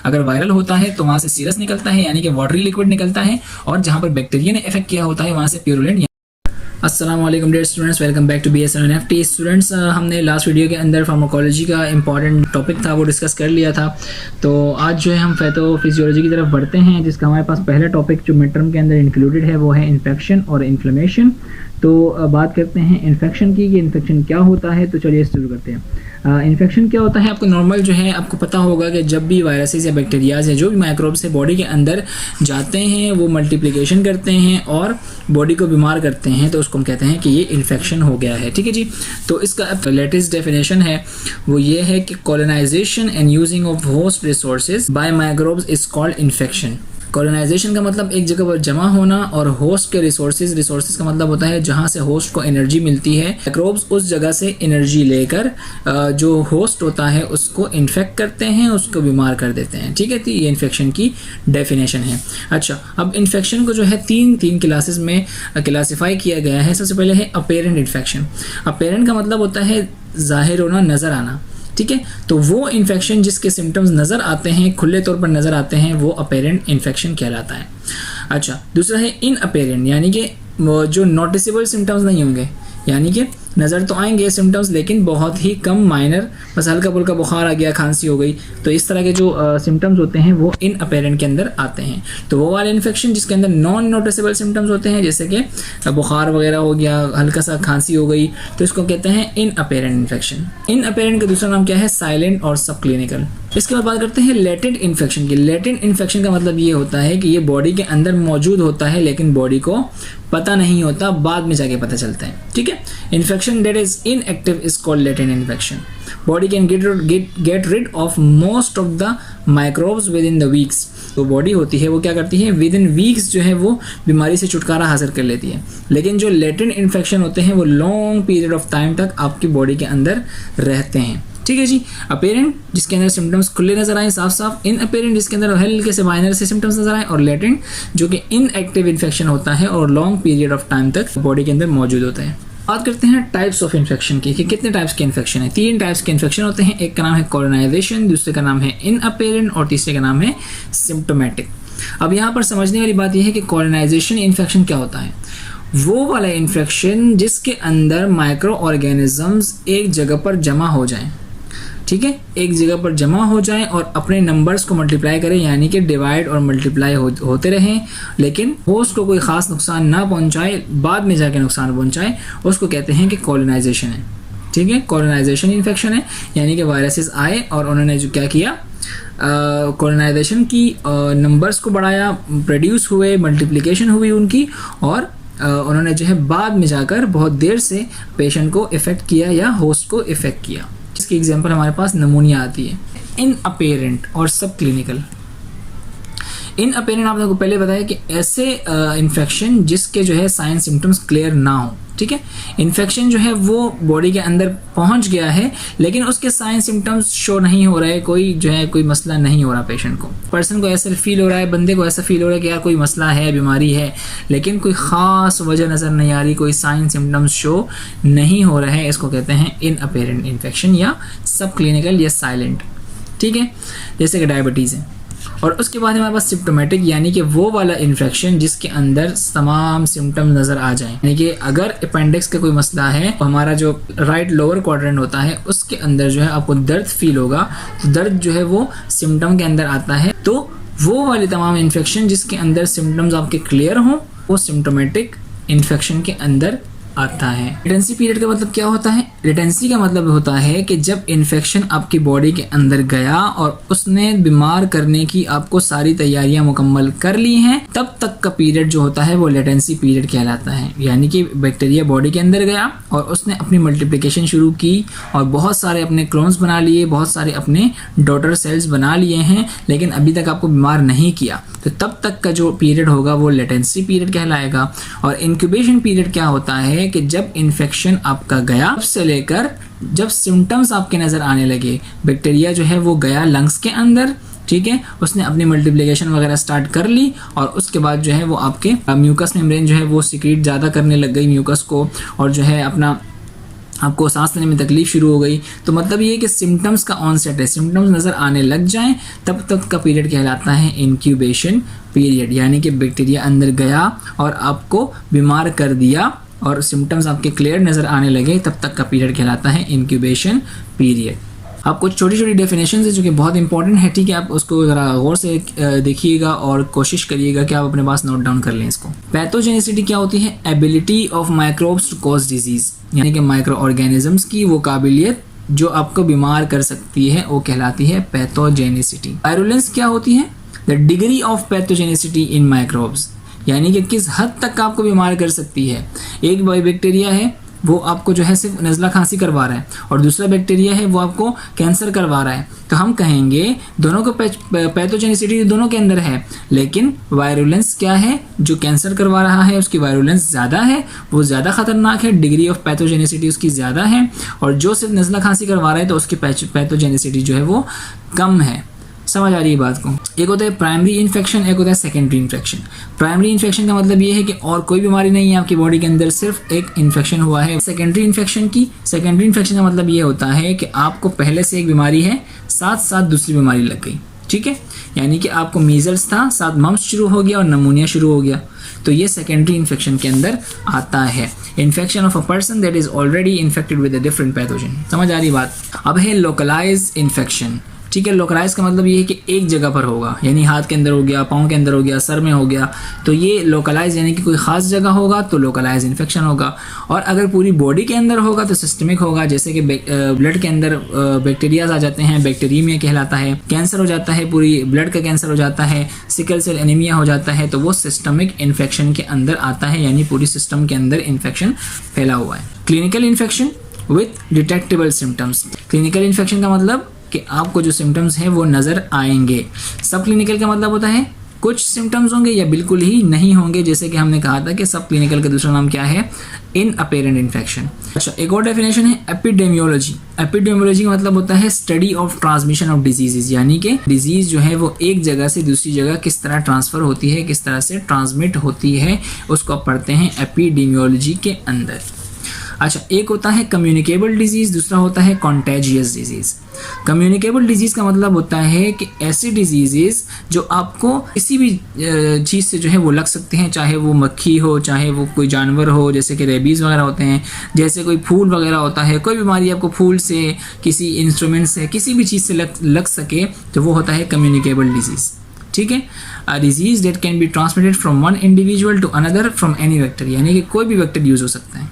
अगर वायरल होता है तो वहाँ से सीरस निकलता है यानी कि वाटरी लिक्विड निकलता है, और जहाँ पर बैक्टीरिया ने इफेक्ट किया होता है वहाँ से प्यूरुलेंट। अस्सलाम वालेकुम dear students, welcome back to BSNFT। Students, हमने लास्ट वीडियो के अंदर फार्माकोलॉजी का इंपॉर्टेंट टॉपिक था वो डिस्कस कर लिया था। तो आज जो है हम पैथोफिजियोलॉजी की तरफ बढ़ते हैं, जिसका हमारे पास पहला टॉपिक जो मिड टर्म के अंदर इंक्लूडेड है वो है इन्फेक्शन और इन्फ्लेमेशन। तो बात करते हैं इन्फेक्शन की कि इन्फेक्शन क्या होता है। तो चलिए शुरू करते हैं। इन्फेक्शन क्या होता है, आपको नॉर्मल जो है आपको पता होगा कि जब भी वायरसेस या बैक्टीरियाज है, जो भी माइक्रोब्स है बॉडी के अंदर जाते हैं वो मल्टीप्लिकेशन करते हैं और बॉडी को बीमार करते हैं, तो उसको हम कहते हैं कि ये इन्फेक्शन हो गया है। ठीक है जी। तो इसका लेटेस्ट डेफिनेशन है वो ये है कि colonization and using of host resources by microbes is called infection. Colonization का मतलब एक जगह पर जमा होना, और होस्ट के रिसोर्सेज का मतलब होता है जहाँ से होस्ट को एनर्जी मिलती है। माइक्रोब्स उस जगह से एनर्जी लेकर जो होस्ट होता है उसको इन्फेक्ट करते हैं, उसको बीमार कर देते हैं। ठीक है, तो ये इन्फेक्शन की डेफिनेशन है। अच्छा, अब इन्फेक्शन को जो है तीन क्लासेस में क्लासीफाई किया गया है। सबसे पहले है अपेरेंट इन्फेक्शन। अपेरेंट का मतलब होता है जाहिर होना, नज़र आना। ठीक है, तो वो इन्फेक्शन जिसके सिम्टम्स नज़र आते हैं, खुले तौर पर नज़र आते हैं, वो अपेरेंट इन्फेक्शन कहलाता है। अच्छा, दूसरा है इन अपेरेंट, यानी कि जो नोटिसेबल सिम्टम्स नहीं होंगे, यानी कि नज़र तो आएंगे सिम्टम्स लेकिन बहुत ही कम, माइनर, बस हल्का फुल्का बुखार आ गया, खांसी हो गई, तो इस तरह के जो सिम्टम्स होते हैं वो इन अपेरेंट के अंदर आते हैं। तो वो वाले इन्फेक्शन जिसके अंदर नॉन नोटिसेबल सिम्टम्स होते हैं, जैसे कि बुखार वगैरह हो गया, हल्का सा खांसी हो गई, तो इसको कहते हैं इन अपेरेंट इन्फेक्शन। इन अपेरेंट का दूसरा नाम क्या है? साइलेंट और सब क्लिनिकल। इसके बाद बात करते हैं लेटेंट इन्फेक्शन की। लेटेंट इन्फेक्शन का मतलब ये होता है कि ये बॉडी के अंदर मौजूद होता है लेकिन बॉडी को पता नहीं होता, बाद में जाके पता चलता है। ठीक है, infection that is inactive is called latent infection. Body can get rid of most of the microbes within the weeks. तो बॉडी होती है वो क्या करती है, विद इन वीक्स जो है वो बीमारी से छुटकारा हासिल कर लेती है। लेकिन जो लेटेंट इन्फेक्शन होते हैं वो लॉन्ग पीरियड ऑफ टाइम तक आपकी बॉडी के अंदर रहते हैं। ठीक है जी। अपेरेंट जिसके अंदर सिम्टम्स खुले नजर आए, साफ साफ। इन अपेरेंट जिसके अंदर हल्के से माइनर से सिम्टम्स नजर आए, और लेटेंट जो कि इनएक्टिव इन्फेक्शन होता है और लॉन्ग पीरियड ऑफ टाइम तक बॉडी के अंदर मौजूद होता है। बात करते हैं टाइप्स ऑफ इन्फेक्शन की कि कितने टाइप्स के इन्फेक्शन है। 3 टाइप्स के इन्फेक्शन होते हैं। एक का नाम है कॉलोनाइजेशन, दूसरे का नाम है इन अपेरेंट, और तीसरे का नाम है सिम्टोमेटिक। अब यहाँ पर समझने वाली बात यह है कि कॉलोनाइजेशन इन्फेक्शन क्या होता है। वो वाला इन्फेक्शन जिसके अंदर माइक्रो ऑर्गेनिजम्स एक जगह पर जमा हो जाएं। ठीक है, एक जगह पर जमा हो जाएं और अपने नंबर्स को मल्टीप्लाई करें, यानी कि डिवाइड और मल्टीप्लाई होते रहें, लेकिन होस्ट को कोई ख़ास नुकसान ना पहुंचाए, बाद में जाके नुकसान पहुंचाए, उसको कहते हैं कि कॉलोनाइजेशन है। ठीक है, कॉलोनाइजेशन इन्फेक्शन है, यानी कि वायरसेस आए और उन्होंने जो क्या किया, कॉलोनाइजेशन की, नंबर्स को बढ़ाया, प्रोड्यूस हुए, मल्टीप्लिकेशन हुई उनकी, और उन्होंने जो है बाद में जाकर बहुत देर से पेशेंट को इफ़ेक्ट किया या होस्ट को इफ़ेक्ट किया। इसकी एग्जांपल हमारे पास नमूनिया आती है। इन अपेरेंट और सब क्लिनिकल। इन अपेरेंट आपने को पहले बताया कि ऐसे इन्फेक्शन जिसके जो है साइन सिम्टम्स क्लियर ना हो। ठीक है, इन्फेक्शन जो है वो बॉडी के अंदर पहुंच गया है लेकिन उसके साइन सिम्टम्स शो नहीं हो रहे, कोई जो है कोई मसला नहीं हो रहा पेशेंट को, पर्सन को ऐसा फील हो रहा है, बंदे को ऐसा फील हो रहा है कि यार कोई मसला है, बीमारी है, लेकिन कोई ख़ास वजह नज़र नहीं आ रही, कोई साइन सिम्टम्स शो नहीं हो रहे हैं। इसको कहते हैं इन अपेरेंट इन्फेक्शन या सब क्लिनिकल या साइलेंट। ठीक है, जैसे कि डायबिटीज़ है। और उसके बाद हमारे पास सिम्टोमेटिक, यानी कि वो वाला इन्फेक्शन जिसके अंदर तमाम सिम्टम्स नज़र आ जाएं। यानी कि अगर अपेंडिक्स का कोई मसला है तो हमारा जो राइट लोअर क्वाड्रेंट होता है उसके अंदर जो है आपको दर्द फील होगा, तो दर्द जो है वो सिम्टम के अंदर आता है। तो वो वाले तमाम इन्फेक्शन जिसके अंदर सिम्टम्स आपके क्लियर हों वो सिम्टोमेटिक इन्फेक्शन के अंदर आता है। लेटेंसी पीरियड का मतलब क्या होता है? लेटेंसी का मतलब होता है कि जब इन्फेक्शन आपकी बॉडी के अंदर गया और उसने बीमार करने की आपको सारी तैयारियां मुकम्मल कर ली हैं, तब तक का पीरियड जो होता है वो लेटेंसी पीरियड कहलाता है। यानी कि बैक्टीरिया बॉडी के अंदर गया और उसने अपनी मल्टीप्लिकेशन शुरू की और बहुत सारे अपने क्लोन्स बना लिए, बहुत सारे अपने डॉटर सेल्स बना लिए हैं, लेकिन अभी तक आपको बीमार नहीं किया, तो तब तक का जो पीरियड होगा वो लेटेंसी पीरियड कहलाएगा। और इंक्यूबेशन पीरियड क्या होता है कि जब इन्फेक्शन आपका गया से लेकर जब सिम्टम्स आपके नज़र आने लगे, बैक्टीरिया जो है वो गया लंग्स के अंदर, ठीक है, उसने अपनी मल्टीप्लिकेशन वगैरह स्टार्ट कर ली और उसके बाद जो है वो आपके म्यूकस मेम्ब्रेन जो है वो सिक्रीट ज़्यादा करने लग गई म्यूकस को, और जो है अपना आपको सांस लेने में तकलीफ शुरू हो गई, तो मतलब ये है कि सिम्टम्स का ऑनसेट है, सिम्टम्स नज़र आने लग जाएं तब तक का पीरियड कहलाता है इंक्यूबेशन पीरियड। यानी कि बैक्टीरिया अंदर गया और आपको बीमार कर दिया और सिम्टम्स आपके क्लियर नज़र आने लगे, तब तक का पीरियड कहलाता है इंक्यूबेशन पीरियड। आप कुछ छोटी छोटी डेफिनेशन है जो कि बहुत इंपॉर्टेंट है, ठीक है, आप उसको ज़रा गौर से देखिएगा और कोशिश करिएगा कि आप अपने पास नोट डाउन कर लें इसको। पैथोजेनिसिटी क्या होती है? Ability of microbes to cause disease, यानी कि माइक्रो ऑर्गेनिजम्स की वो काबिलियत जो आपको बीमार कर सकती है वो कहलाती है पैथोजेनिसिटी। वायरुलेंस क्या होती है? The degree of pathogenicity in microbes, यानी कि किस हद तक आपको बीमार कर सकती है। एक बैक्टीरिया है वो आपको जो है सिर्फ नज़ला खांसी करवा रहा है और दूसरा बैक्टीरिया है वो आपको कैंसर करवा रहा है, तो हम कहेंगे दोनों को पैथोजेनिसिटी दोनों के अंदर है, लेकिन वायरुलेंस क्या है? जो कैंसर करवा रहा है उसकी वायरुलेंस ज़्यादा है, वो ज़्यादा खतरनाक है, डिग्री ऑफ पैथोजेनिसिटी उसकी ज़्यादा है, और जो सिर्फ नज़ला खांसी करवा रहा है तो उसकी पैथोजेनिसिटी जो है वो कम है। समझ आ रही है बात को? एक होता है प्राइमरी इन्फेक्शन, एक होता है सेकेंडरी इन्फेक्शन। प्राइमरी इन्फेक्शन का मतलब ये है कि और कोई बीमारी नहीं है आपकी बॉडी के अंदर, सिर्फ एक इन्फेक्शन हुआ है। सेकेंडरी इन्फेक्शन का मतलब ये होता है कि आपको पहले से एक बीमारी है, साथ साथ दूसरी बीमारी लग गई, ठीक है, यानी कि आपको मीजल्स था, साथ मम्प्स शुरू हो गया और नमूनिया शुरू हो गया, तो ये सेकेंडरी इन्फेक्शन के अंदर आता है। Infection of a person that is already infected with a different pathogen. समझ आ रही बात? अब है लोकलाइज इन्फेक्शन, ठीक है। लोकलाइज का मतलब ये है कि एक जगह पर होगा, यानी हाथ के अंदर हो गया, पाँव के अंदर हो गया, सर में हो गया, तो ये लोकलाइज यानी कि कोई ख़ास जगह होगा तो लोकलाइज इन्फेक्शन होगा। और अगर पूरी बॉडी के अंदर होगा तो सिस्टमिक होगा, जैसे कि ब्लड के अंदर बैक्टीरियाज आ जाते हैं, बैक्टीरियमिया कहलाता है। कैंसर हो जाता है, पूरी ब्लड का कैंसर हो जाता है, सिकल सेल एनीमिया हो जाता है, तो वो सिस्टमिक इन्फेक्शन के अंदर आता है, यानी पूरी सिस्टम के अंदर इन्फेक्शन फैला हुआ है। Clinical infection with detectable symptoms. Clinical infection का मतलब कि आपको जो सिम्टम्स हैं वो नज़र आएंगे। सब क्लिनिकल का मतलब होता है कुछ सिम्टम्स होंगे या बिल्कुल ही नहीं होंगे, जैसे कि हमने कहा था कि सब क्लिनिकल का दूसरा नाम क्या है? इन अपेरेंट इन्फेक्शन। अच्छा, एक और डेफिनेशन है एपिडेमियोलॉजी। एपिडेमियोलॉजी का मतलब होता है study of transmission of diseases, यानी कि डिजीज जो है वो एक जगह से दूसरी जगह किस तरह ट्रांसफ़र होती है, किस तरह से ट्रांसमिट होती है, उसको आप पढ़ते हैं एपिडेमियोलॉजी के अंदर। अच्छा, एक होता है कम्युनिकेबल डिजीज़, दूसरा होता है कॉन्टेजियस डिजीज़। कम्युनिकेबल डिजीज़ का मतलब होता है कि ऐसी डिजीज़ जो आपको किसी भी चीज़ से जो है वो लग सकते हैं, चाहे वो मक्खी हो, चाहे वो कोई जानवर हो, जैसे कि रेबीज़ वगैरह होते हैं, जैसे कोई फूल वगैरह होता है, कोई बीमारी आपको फूल से, किसी इंस्ट्रूमेंट से, किसी भी चीज़ से लग सके, तो वो होता है कम्युनिकेबल डिजीज़, ठीक है। A disease that can be transmitted from one individual to another from any vector, यानी कि कोई भी वेक्टर यूज़ हो सकता है,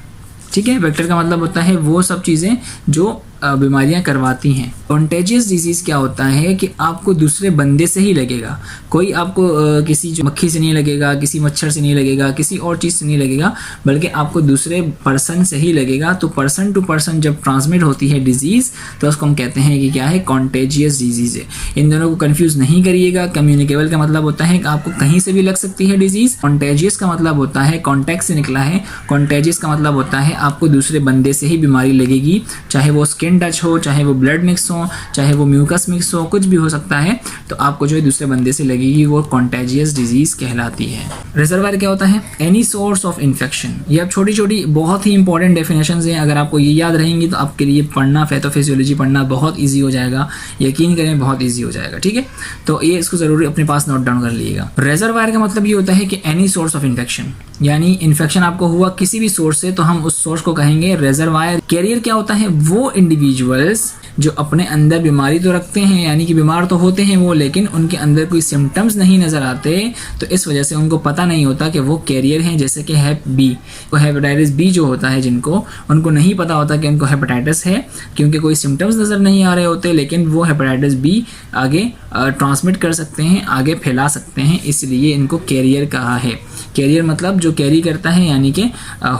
ठीक है। वेक्टर का मतलब होता है वो सब चीज़ें जो बीमारियां करवाती हैं। कॉन्टेजियस डिजीज़ क्या होता है कि आपको दूसरे बंदे से ही लगेगा, कोई आपको किसी जो मक्खी से नहीं लगेगा, किसी मच्छर से नहीं लगेगा, किसी और चीज़ से नहीं लगेगा, बल्कि आपको दूसरे पर्सन से ही लगेगा। तो पर्सन टू पर्सन जब ट्रांसमिट होती है डिजीज़ तो उसको हम कहते हैं कि क्या है? कॉन्टेजियस डिजीज़ है। इन दोनों को कन्फ्यूज़ नहीं करिएगा। कम्युनिकेबल का मतलब होता है कि आपको कहीं से भी लग सकती है डिजीज़। कॉन्टेजियस का मतलब होता है, कॉन्टैक्ट से निकला है, कॉन्टेजियस का मतलब होता है आपको दूसरे बंदे से ही बीमारी लगेगी, चाहे वो स्किन टच हो, चाहे वो ब्लड मिक्स हो, चाहे वो म्यूकस मिक्स हो, कुछ भी हो सकता है, तो आपको जो है दूसरे बंदे से लगेगी, वो कॉन्टेजियस डिजीज़ कहलाती है। रिजर्वायर क्या होता है? Any source of infection. ये अब छोटी छोटी बहुत ही इंपॉर्टेंट डेफिनेशंस हैं, अगर आपको ये याद रहेंगी तो आपके लिए पढ़ना, पैथोफिजियोलॉजी पढ़ना बहुत ईजी हो जाएगा, यकीन करें बहुत ईजी हो जाएगा, ठीक है। तो ये इसको ज़रूर अपने पास नोट डाउन कर लीजिएगा। रिजर्वायर का मतलब ये होता है कि एनी सोर्स ऑफ इन्फेक्शन, यानी इन्फेक्शन आपको हुआ किसी भी सोर्स से तो हम उस सोर्स को कहेंगे रिजर्वायर। कैरियर क्या होता है? वो इंडिविजुअल्स जो अपने अंदर बीमारी तो रखते हैं, यानी कि बीमार तो होते हैं वो, लेकिन उनके अंदर कोई सिम्टम्स नहीं नज़र आते, तो इस वजह से उनको पता नहीं होता कि वो कैरियर हैं। जैसे कि हेप बी, तो हेपेटाइटिस बी जो होता है जिनको, उनको नहीं पता होता कि उनको हेपेटाइटिस है, क्योंकि कोई सिम्टम्स नज़र नहीं आ रहे होते, लेकिन वो हेपेटाइटिस बी आगे ट्रांसमिट कर सकते हैं, आगे फैला सकते हैं, इसलिए इनको कैरियर कहा है। कैरियर मतलब जो कैरी करता है, यानी कि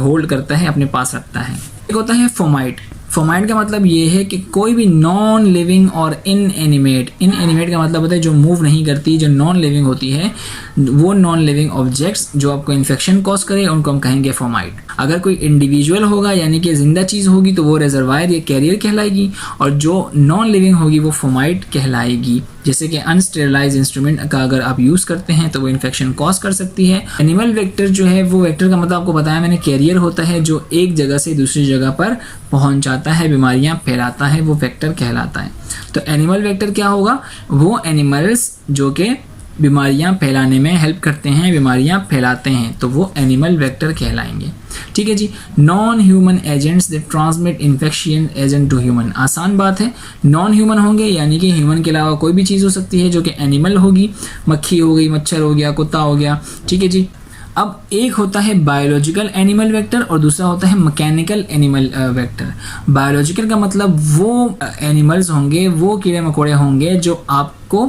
होल्ड करता है, अपने पास रखता है। एक होता है फोमाइट। फोमाइट का मतलब ये है कि कोई भी नॉन लिविंग और इनएनिमेट का मतलब होता है जो मूव नहीं करती, जो नॉन लिविंग होती है, वो नॉन लिविंग ऑब्जेक्ट्स जो आपको इन्फेक्शन कॉज करे उनको हम कहेंगे फोमाइट। अगर कोई इंडिविजुअल होगा यानी कि जिंदा चीज़ होगी तो वो रिजर्वायर या कैरियर कहलाएगी, और जो नॉन लिविंग होगी वो फोमाइट कहलाएगी। जैसे कि अनस्टेरलाइज इंस्ट्रूमेंट का अगर आप यूज़ करते हैं तो वो इन्फेक्शन कॉज कर सकती है। एनिमल वेक्टर जो है वो वेक्टर का मतलब आपको बताया मैंने कैरियर होता है जो एक जगह से दूसरी जगह पर पहुंच जाता है, बीमारियां फैलाता है, वो वेक्टर कहलाता है। तो एनिमल वेक्टर क्या होगा, वो एनिमल्स जो कि बीमारियां फैलाने में हेल्प करते हैं, बीमारियां फैलाते हैं, तो वो एनिमल वेक्टर कहलाएंगे। ठीक है जी। Non human agents that transmit infection agent to human, आसान बात है, नॉन ह्यूमन होंगे यानी कि ह्यूमन के अलावा कोई भी चीज़ हो सकती है जो कि एनिमल होगी, मक्खी हो गई, मच्छर हो गया, कुत्ता हो गया। ठीक है जी। अब एक होता है बायोलॉजिकल एनिमल वेक्टर और दूसरा होता है मैकेनिकल एनिमल वेक्टर। बायोलॉजिकल का मतलब वो एनिमल्स होंगे, वो कीड़े मकोड़े होंगे जो आपको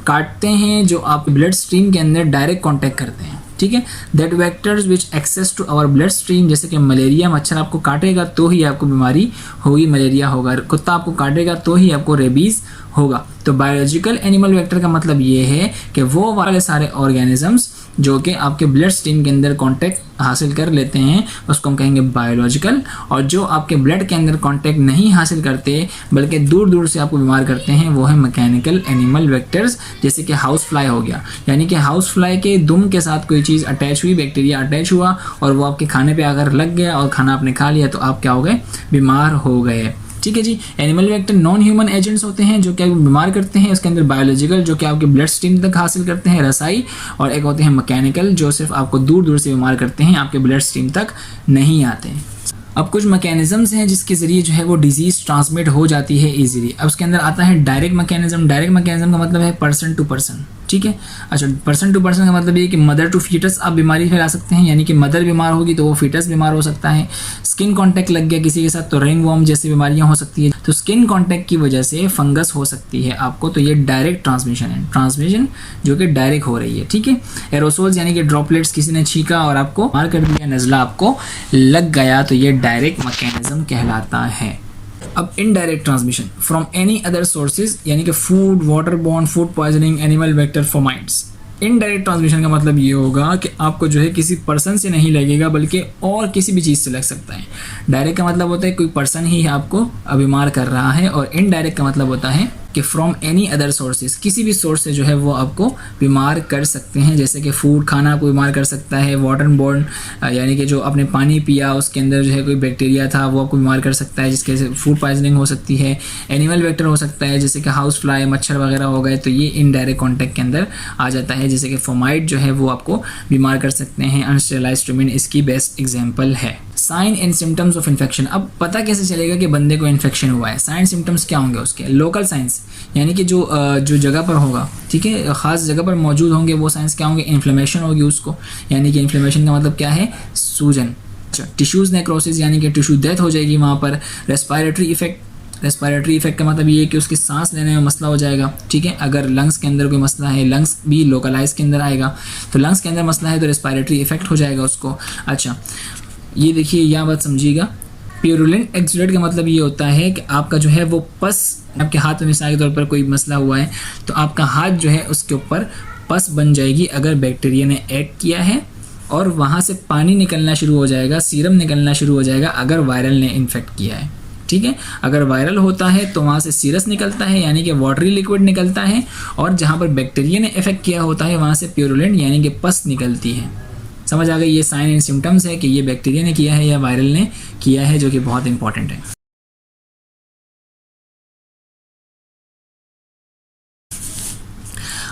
काटते हैं, जो आप ब्लड स्ट्रीम के अंदर डायरेक्ट कांटेक्ट करते हैं। ठीक है, that vectors which access to our blood stream, जैसे कि मलेरिया, मच्छर आपको काटेगा तो ही आपको बीमारी होगी, मलेरिया होगा, कुत्ता आपको काटेगा तो ही आपको रेबीज होगा। तो बायोलॉजिकल एनिमल वेक्टर का मतलब ये है कि वो वाले सारे ऑर्गेनिजम्स जो कि आपके ब्लड स्ट्रीम के अंदर कांटेक्ट हासिल कर लेते हैं उसको हम कहेंगे बायोलॉजिकल, और जो आपके ब्लड के अंदर कांटेक्ट नहीं हासिल करते बल्कि दूर दूर से आपको बीमार करते हैं वो है मैकेनिकल एनिमल वेक्टर्स। जैसे कि हाउस फ्लाई हो गया, यानी कि हाउस फ्लाई के दुम के साथ कोई चीज़ अटैच हुई, बैक्टीरिया अटैच हुआ और वो आपके खाने पे आकर लग गया और खाना आपने खा लिया तो आप क्या हो गए, बीमार हो गए। ठीक है जी। Animal vector non human agents होते हैं जो कि आपको बीमार करते हैं, इसके अंदर बायोलॉजिकल जो कि आपके ब्लड स्ट्रीम तक हासिल करते हैं, रसाई, और एक होते हैं मैकेनिकल जो सिर्फ आपको दूर दूर से बीमार करते हैं, आपके ब्लड स्ट्रीम तक नहीं आते हैं। अब कुछ मैकेनिज्म्स हैं जिसके ज़रिए जो है वो डिजीज़ ट्रांसमिट हो जाती है इजीली। अब उसके अंदर आता है डायरेक्ट मैकेनिज्म। डायरेक्ट मैकेनिज्म का मतलब है पर्सन टू पर्सन। ठीक है, अच्छा, पर्सन टू पर्सन का मतलब ये कि मदर टू फीटस आप बीमारी फैला सकते हैं, यानी कि मदर बीमार होगी तो वो फीटस बीमार हो सकता है। स्किन कांटेक्ट लग गया किसी के साथ तो रिंगवॉर्म जैसी बीमारियां हो सकती है। तो स्किन कांटेक्ट की वजह से फंगस हो सकती है आपको, तो ये डायरेक्ट ट्रांसमिशन है, ट्रांसमिशन जो कि डायरेक्ट हो रही है। ठीक है, एरोसोल्स यानी कि ड्रॉपलेट्स, किसी ने छींका और आपको मार कर दिया, नज़ला आपको लग गया, तो ये डायरेक्ट मैकेनिज्म कहलाता है। अब indirect transmission from any other sources, यानी कि food, water borne, food poisoning, animal vector, fomites. Indirect transmission का मतलब ये होगा कि आपको जो है किसी पर्सन से नहीं लगेगा बल्कि और किसी भी चीज़ से लग सकता है। डायरेक्ट का मतलब होता है कोई पर्सन ही आपको बीमार कर रहा है, और इनडायरेक्ट का मतलब होता है कि फ्रॉम एनी अदर सोर्सेज, किसी भी सोर्स से जो है वो आपको बीमार कर सकते हैं। जैसे कि फूड, खाना आपको बीमार कर सकता है, वाटर बॉर्न यानी कि जो आपने पानी पिया उसके अंदर जो है कोई बैक्टीरिया था वो आपको बीमार कर सकता है, जिसके फूड पॉइजनिंग हो सकती है। एनिमल वेक्टर हो सकता है जैसे कि हाउस फ्लाई, मच्छर वगैरह हो गए, तो ये इनडायरेक्ट कॉन्टैक्ट के अंदर आ जाता है। जैसे कि फोमाइट जो है वो आपको बीमार कर सकते हैं, अनस्टेरलाइज्ड ट्यूमिन इसकी बेस्ट एग्जाम्पल है। Sign and symptoms of infection. अब पता कैसे चलेगा कि बंदे को इन्फेक्शन हुआ है? साइन सिम्टम्स क्या होंगे उसके? लोकल साइंस, यानी कि जो जगह पर होगा, ठीक है, ख़ास जगह पर मौजूद होंगे, वो साइंस क्या होंगे? इन्फ्लेमेशन होगी उसको, यानी कि इन्फ्लेमेशन का मतलब क्या है? सूजन। अच्छा, टिश्यूज़ नेक्रोसिस यानी कि टिश्यू डेथ हो जाएगी वहाँ पर। रेस्पिरेटरी इफेक्ट, रेस्पिरेटरी इफेक्ट का मतलब ये है कि उसकी सांस लेने में मसला हो जाएगा। ठीक है, अगर लंग्स के अंदर कोई मसला है, लंग्स भी लोकलाइज के अंदर आएगा, तो लंग्स के अंदर मसला है तो रेस्पिरेटरी इफेक्ट हो जाएगा उसको। अच्छा, ये देखिए, यह बात समझिएगा। प्यूरुलेंट एक्सुडेट का मतलब ये होता है कि आपका जो है वो पस, आपके हाथ में मिसाल के तौर पर कोई मसला हुआ है तो आपका हाथ जो है उसके ऊपर पस बन जाएगी अगर बैक्टीरिया ने एक्ट किया है, और वहाँ से पानी निकलना शुरू हो जाएगा, सीरम निकलना शुरू हो जाएगा अगर वायरल ने इन्फेक्ट किया है। ठीक है, अगर वायरल होता है तो वहाँ से सीरस निकलता है यानी कि वाटरी लिक्विड निकलता है, और जहाँ पर बैक्टीरिया ने इफेक्ट किया होता है वहाँ से प्यूरुलेंट यानी कि पस निकलती है। समझ आ गई? ये साइन एंड सिम्टम्स है कि ये बैक्टीरिया ने किया है या वायरल ने किया है, जो कि बहुत इंपॉर्टेंट है।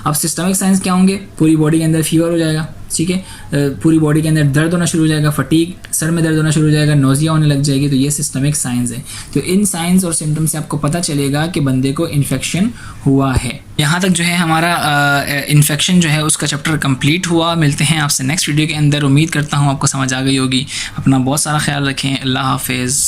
अब सिस्टमिक साइंस क्या होंगे? पूरी बॉडी के अंदर फीवर हो जाएगा, ठीक है, पूरी बॉडी के अंदर दर्द होना शुरू हो जाएगा, फटीग, सर में दर्द होना शुरू हो जाएगा, नोजिया होने लग जाएगी, तो ये सिस्टमिक साइंस है। तो इन साइंस और सिम्टम्स से आपको पता चलेगा कि बंदे को इन्फेक्शन हुआ है। यहाँ तक जो है हमारा इन्फेक्शन जो है उसका चैप्टर कंप्लीट हुआ। मिलते हैं आपसे नेक्स्ट वीडियो के अंदर। उम्मीद करता हूँ आपको समझ आ गई होगी। अपना बहुत सारा ख्याल रखें। अल्लाह हाफिज़।